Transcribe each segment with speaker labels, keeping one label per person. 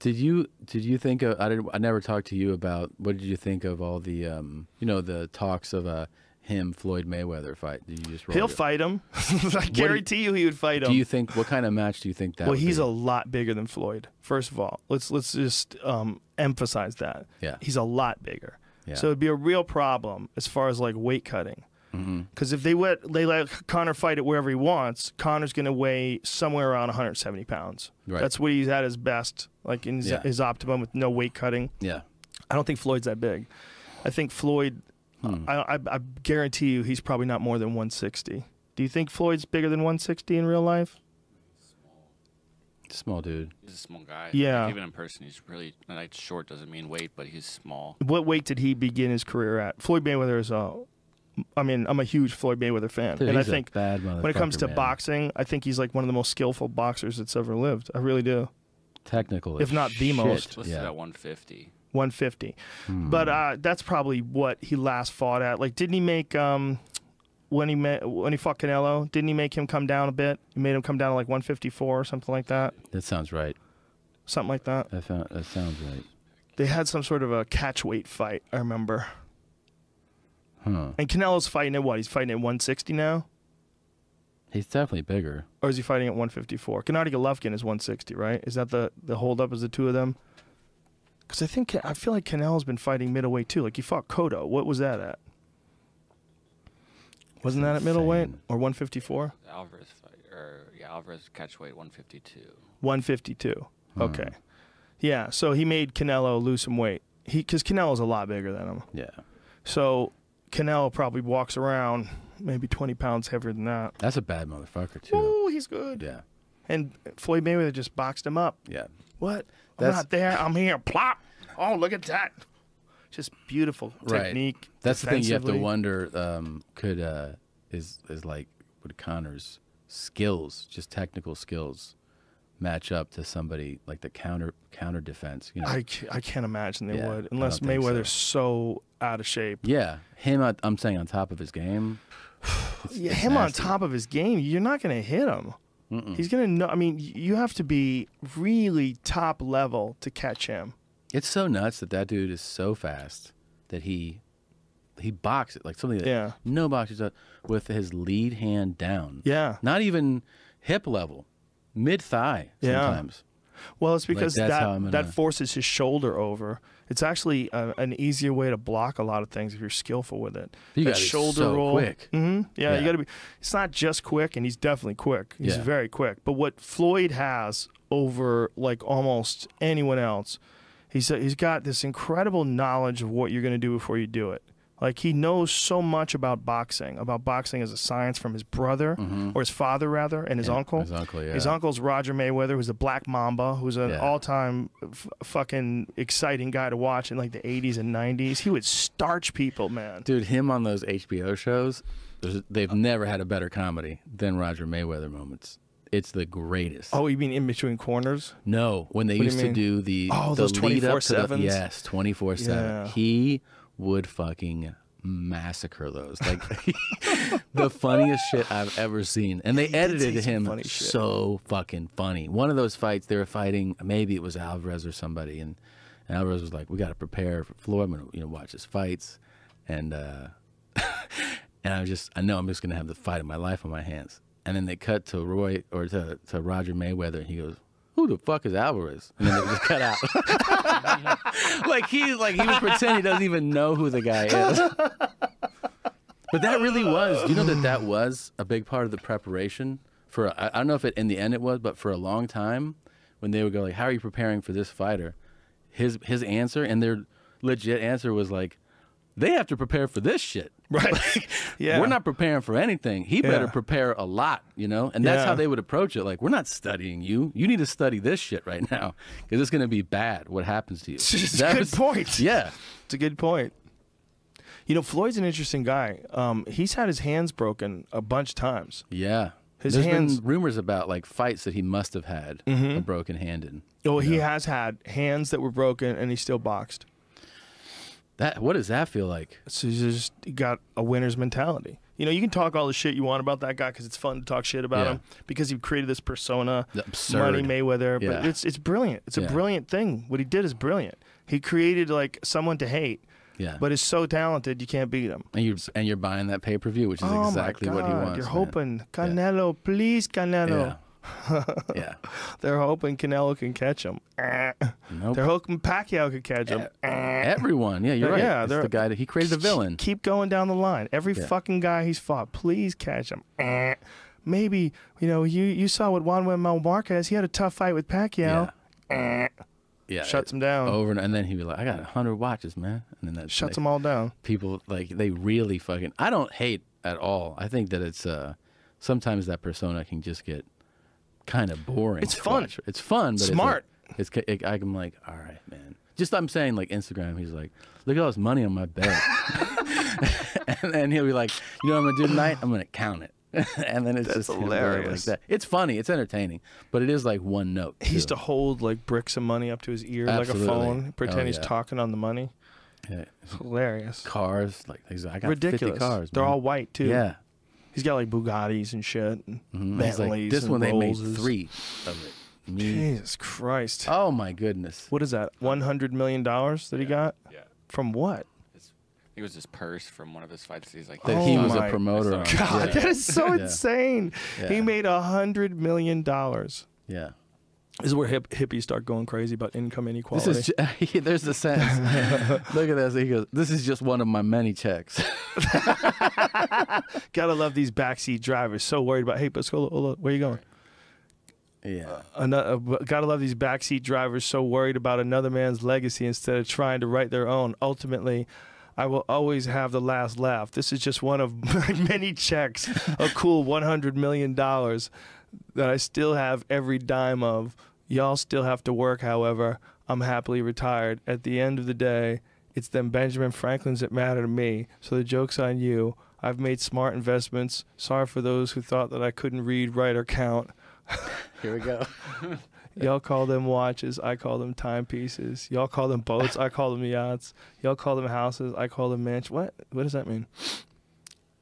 Speaker 1: Did you think of? I never talked to you about. What did you think of all the the talks of him Floyd Mayweather fight? Did you just
Speaker 2: He'll fight him. I guarantee you he would fight him.
Speaker 1: Do you think what kind of match do you think that?
Speaker 2: Well,
Speaker 1: would
Speaker 2: he's
Speaker 1: be?
Speaker 2: a lot bigger than Floyd. First of all, let's just emphasize that.
Speaker 1: Yeah.
Speaker 2: He's a lot bigger.
Speaker 1: Yeah.
Speaker 2: So it'd be a real problem as far as like weight cutting. Because if they let Conor fight it wherever he wants, Conor's going to weigh somewhere around 170 pounds.
Speaker 1: Right.
Speaker 2: That's what he's at his best, like in his optimum with no weight cutting.
Speaker 1: Yeah.
Speaker 2: I don't think Floyd's that big. I think Floyd, I guarantee you he's probably not more than 160. Do you think Floyd's bigger than 160 in real life?
Speaker 1: Small dude.
Speaker 3: He's a small guy.
Speaker 2: Yeah.
Speaker 3: Like, even in person, he's really like short. Doesn't mean weight, but he's small.
Speaker 2: What weight did he begin his career at? Floyd Mayweather is I'm a huge Floyd Mayweather fan,
Speaker 1: Dude,
Speaker 2: and I
Speaker 1: he's a
Speaker 2: think
Speaker 1: bad
Speaker 2: when it comes to
Speaker 1: man.
Speaker 2: boxing, I think he's like one of the most skillful boxers that's ever lived. I really do.
Speaker 1: Technical,
Speaker 2: if not the most.
Speaker 3: Listed at 150.
Speaker 2: 150, but that's probably what he last fought at. Like, didn't he make when he fought Canelo? Didn't he make him come down a bit? He made him come down to like 154 or something like that.
Speaker 1: That sounds right.
Speaker 2: Something like that.
Speaker 1: That sounds right.
Speaker 2: They had some sort of a catch weight fight. I remember.
Speaker 1: Huh.
Speaker 2: And Canelo's fighting at what? He's fighting at 160 now?
Speaker 1: He's definitely bigger.
Speaker 2: Or is he fighting at 154? Gennady Golovkin is 160, right? Is that the holdup? Is the two of them? Because I feel like Canelo's been fighting middleweight too. Like he fought Cotto. What was that at? Wasn't that at middleweight or 154?
Speaker 3: Alvarez fight, Alvarez catchweight 152.
Speaker 2: 152. Okay. Yeah. So he made Canelo lose some weight. Because Canelo's a lot bigger than him.
Speaker 1: Yeah.
Speaker 2: So Canelo probably walks around maybe 20 pounds heavier than that.
Speaker 1: That's a bad motherfucker too.
Speaker 2: Ooh, he's good.
Speaker 1: Yeah.
Speaker 2: And Floyd Mayweather just boxed him up.
Speaker 1: Yeah.
Speaker 2: What? I'm not there. I'm here. Plop. Oh, look at that. Just beautiful technique.
Speaker 1: That's the thing you have to wonder. Is like would Conor's skills, just technical skills, match up to somebody like the counter defense? You know,
Speaker 2: I can't imagine they would,
Speaker 1: I
Speaker 2: unless
Speaker 1: don't think
Speaker 2: Mayweather's so out of shape.
Speaker 1: Yeah, him. I'm saying on top of his game.
Speaker 2: Yeah, him nasty. On top of his game, you're not going to hit him. He's going to know. I mean, you have to be really top level to catch him.
Speaker 1: It's so nuts that dude is so fast that he boxes like something that no boxers does with his lead hand down.
Speaker 2: Yeah.
Speaker 1: Not even hip level, mid thigh sometimes.
Speaker 2: Well, it's because
Speaker 1: like
Speaker 2: that forces his shoulder over. It's actually an easier way to block a lot of things if you're skillful with it.
Speaker 1: You
Speaker 2: that
Speaker 1: got
Speaker 2: shoulder
Speaker 1: so
Speaker 2: roll.
Speaker 1: Quick.
Speaker 2: Yeah, you got to be. It's not just quick, and he's definitely quick. He's very quick. But what Floyd has over like almost anyone else, he's got this incredible knowledge of what you're going to do before you do it. Like he knows so much about boxing as a science from his brother, or his father rather, and his uncle.
Speaker 1: His uncle, yeah.
Speaker 2: His uncle's Roger Mayweather, who's a Black Mamba, who's an all-time fucking exciting guy to watch in like the 80s and 90s. He would starch people, man.
Speaker 1: Dude, him on those HBO shows, they've never had a better comedy than Roger Mayweather moments. It's the greatest.
Speaker 2: Oh, you mean in between corners?
Speaker 1: No, when they used to do
Speaker 2: those
Speaker 1: lead up to
Speaker 2: 24/7s?
Speaker 1: yes, 24/7.
Speaker 2: Yeah.
Speaker 1: He would fucking massacre those. Like the funniest shit I've ever seen. And they edited him so fucking funny. One of those fights, they were fighting, maybe it was Alvarez or somebody, and Alvarez was like, we got to prepare for Floyd. I'm going to watch his fights. And and I know I'm just going to have the fight of my life on my hands. And then they cut to to Roger Mayweather, and he goes, who the fuck is Alvarez? And then they just cut out. like he was pretending he doesn't even know who the guy is. But that really was. Do you know that was a big part of the preparation for? I don't know if in the end it was, but for a long time, when they would go like, "How are you preparing for this fighter?" His answer and their legit answer was like, "They have to prepare for this shit."
Speaker 2: Right.
Speaker 1: Like,
Speaker 2: yeah.
Speaker 1: We're not preparing for anything. He better prepare a lot, you know? And that's how they would approach it. Like, we're not studying you. You need to study this shit right now because it's going to be bad what happens to you.
Speaker 2: It's a good point.
Speaker 1: Yeah.
Speaker 2: It's a good point. You know, Floyd's an interesting guy. He's had his hands broken a bunch of times.
Speaker 1: Yeah. There's been rumors about, like, fights that he must have had a broken hand in.
Speaker 2: Oh, he has had hands that were broken, and he still boxed.
Speaker 1: What does that feel like?
Speaker 2: So he got a winner's mentality. You know, you can talk all the shit you want about that guy because it's fun to talk shit about him because he created this persona,
Speaker 1: absurd.
Speaker 2: Money Mayweather. But it's brilliant. It's a brilliant thing. What he did is brilliant. He created like someone to hate. Yeah. But is so talented you can't beat him.
Speaker 1: And you're buying that pay-per-view, which is exactly what he wants.
Speaker 2: You're hoping Canelo, please Canelo.
Speaker 1: Yeah.
Speaker 2: They're hoping Canelo can catch him.
Speaker 1: Nope.
Speaker 2: They're hoping Pacquiao can catch him.
Speaker 1: Everyone. Yeah, you're right. Yeah, it's the guy that he created a villain.
Speaker 2: Keep going down the line. Every fucking guy he's fought, please catch him. Maybe, you know, you saw what Juan Manuel Marquez, he had a tough fight with Pacquiao.
Speaker 1: Yeah,
Speaker 2: shuts him down
Speaker 1: over, and then he'd be like, "I got 100 watches, man," and then that
Speaker 2: shuts them all down.
Speaker 1: People like they really fucking. I don't hate at all. I think that it's sometimes that persona can just get kind of boring.
Speaker 2: It's fun.
Speaker 1: Watch. It's fun, but
Speaker 2: smart.
Speaker 1: I'm like, all right, man. Just I'm saying, like Instagram. He's like, look at all this money on my bed, and then he'll be like, you know what I'm gonna do tonight? I'm gonna count it. And then it's just hilarious. Like that. It's funny, it's entertaining, but it is like one note.
Speaker 2: He used to hold like bricks of money up to his ear like a phone, pretend he's talking on the money. Yeah, it's hilarious.
Speaker 1: Cars, like I got
Speaker 2: ridiculous
Speaker 1: 50 cars.
Speaker 2: They're all white too.
Speaker 1: Yeah,
Speaker 2: he's got like Bugattis and shit. And Bentleys
Speaker 1: like, this
Speaker 2: and
Speaker 1: one
Speaker 2: Rollses.
Speaker 1: they made 3 of it.
Speaker 2: Jesus Christ!
Speaker 1: Oh my goodness!
Speaker 2: What is that? $100 million that he got?
Speaker 3: Yeah.
Speaker 2: From what?
Speaker 3: It was his purse from one of his fights. He's like,
Speaker 1: that he was a promoter on.
Speaker 2: God, that is so insane. Yeah. He made $100 million.
Speaker 1: Yeah.
Speaker 2: This is where hippies start going crazy about income inequality.
Speaker 1: This is there's the sentence. Look at this. He goes, "This is just one of my many checks."
Speaker 2: Gotta love these backseat drivers. So worried about, hey, but hold on, where are you going?
Speaker 1: Yeah.
Speaker 2: Gotta love these backseat drivers so worried about another man's legacy instead of trying to write their own. Ultimately, I will always have the last laugh. This is just one of many checks, a cool $100 million that I still have every dime of. Y'all still have to work, however. I'm happily retired. At the end of the day, it's them Benjamin Franklins that matter to me. So the joke's on you. I've made smart investments. Sorry for those who thought that I couldn't read, write, or count.
Speaker 1: Here we go.
Speaker 2: Y'all call them watches, I call them timepieces. Y'all call them boats, I call them yachts. Y'all call them houses, I call them mansions. What does that mean?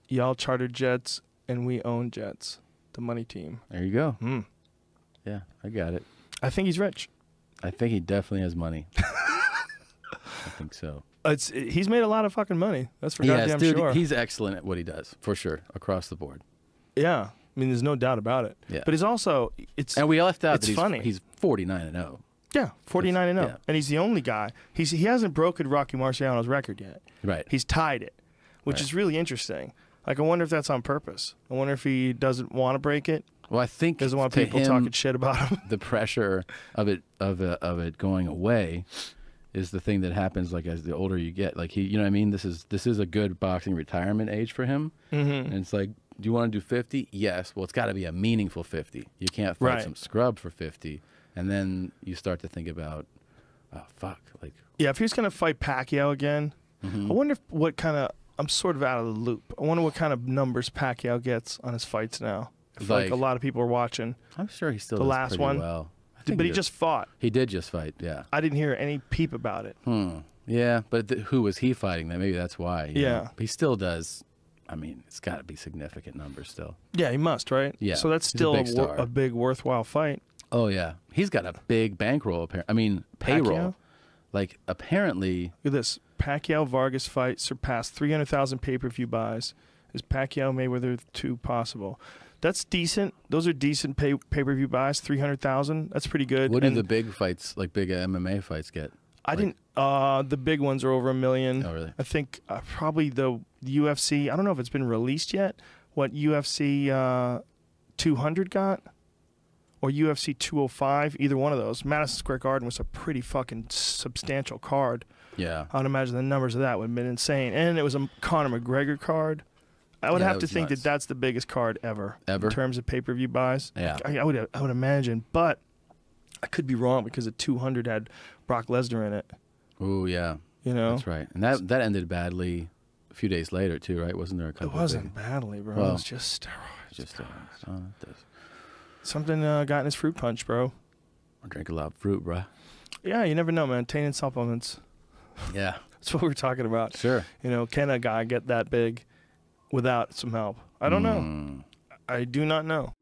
Speaker 2: Y'all charter jets, and we own jets. The money team.
Speaker 1: There you go. Yeah, I got it.
Speaker 2: I think he's rich.
Speaker 1: I think he definitely has money. I think so.
Speaker 2: He's made a lot of fucking money. That's for goddamn sure.
Speaker 1: He's excellent at what he does, for sure, across the board.
Speaker 2: Yeah. I mean, there's no doubt about it. Yeah. But he's also,
Speaker 1: and we left out
Speaker 2: that funny.
Speaker 1: He's 49-0.
Speaker 2: Yeah, 49-0. Yeah. And he's the only guy. He hasn't broken Rocky Marciano's record yet.
Speaker 1: Right.
Speaker 2: He's tied it, which is really interesting. Like, I wonder if that's on purpose. I wonder if he doesn't want to break it.
Speaker 1: Well, I think
Speaker 2: doesn't want people talking shit about him.
Speaker 1: The pressure of it going away is the thing that happens. Like as the older you get, like you know what I mean. This is a good boxing retirement age for him. And it's like, do you want to do 50? Yes. Well, it's got to be a meaningful 50. You can't fight some scrub for 50, and then you start to think about, oh fuck, like
Speaker 2: if he was gonna fight Pacquiao again, I wonder what kind of. I'm sort of out of the loop. I wonder what kind of numbers Pacquiao gets on his fights now. If like a lot of people are watching.
Speaker 1: I'm sure he still
Speaker 2: the
Speaker 1: does
Speaker 2: last
Speaker 1: pretty
Speaker 2: one.
Speaker 1: Well.
Speaker 2: But he just fought.
Speaker 1: He did just fight. Yeah.
Speaker 2: I didn't hear any peep about it.
Speaker 1: Yeah, but who was he fighting? Then maybe that's why. You know?
Speaker 2: But
Speaker 1: he still does. I mean, it's got to be significant numbers still.
Speaker 2: Yeah, he must, right?
Speaker 1: Yeah.
Speaker 2: So that's still a big, worthwhile fight.
Speaker 1: Oh yeah, he's got a big bankroll. I mean, payroll.
Speaker 2: Pacquiao?
Speaker 1: Like apparently.
Speaker 2: Look at this. Pacquiao Vargas fight surpassed 300,000 pay-per-view buys. Is Pacquiao Mayweather 2 possible? That's decent. Those are decent pay-per-view buys. 300,000. That's pretty good.
Speaker 1: What do the big fights, like big MMA fights, get?
Speaker 2: The big ones are over $1 million.
Speaker 1: Oh really?
Speaker 2: I think probably the UFC. I don't know if it's been released yet. What UFC 200 got, or UFC 205. Either one of those. Madison Square Garden was a pretty fucking substantial card.
Speaker 1: Yeah.
Speaker 2: I would imagine the numbers of that would have been insane. And it was a Conor McGregor card. I would have to think that that's the biggest card ever.
Speaker 1: Ever?
Speaker 2: In terms of pay-per-view buys.
Speaker 1: Yeah.
Speaker 2: I would imagine. But I could be wrong because the 200 had Brock Lesnar in it.
Speaker 1: Oh, yeah.
Speaker 2: You know?
Speaker 1: That's right. And that ended badly a few days later, too, right? Wasn't there a couple
Speaker 2: It wasn't badly, bro. Well, it was just steroids.
Speaker 1: Just
Speaker 2: something got in his fruit punch, bro.
Speaker 1: I drink a lot of fruit, bro.
Speaker 2: Yeah, you never know, man. Tainted supplements.
Speaker 1: Yeah.
Speaker 2: That's what we're talking about.
Speaker 1: Sure.
Speaker 2: You know, can a guy get that big without some help? I don't know. I do not know.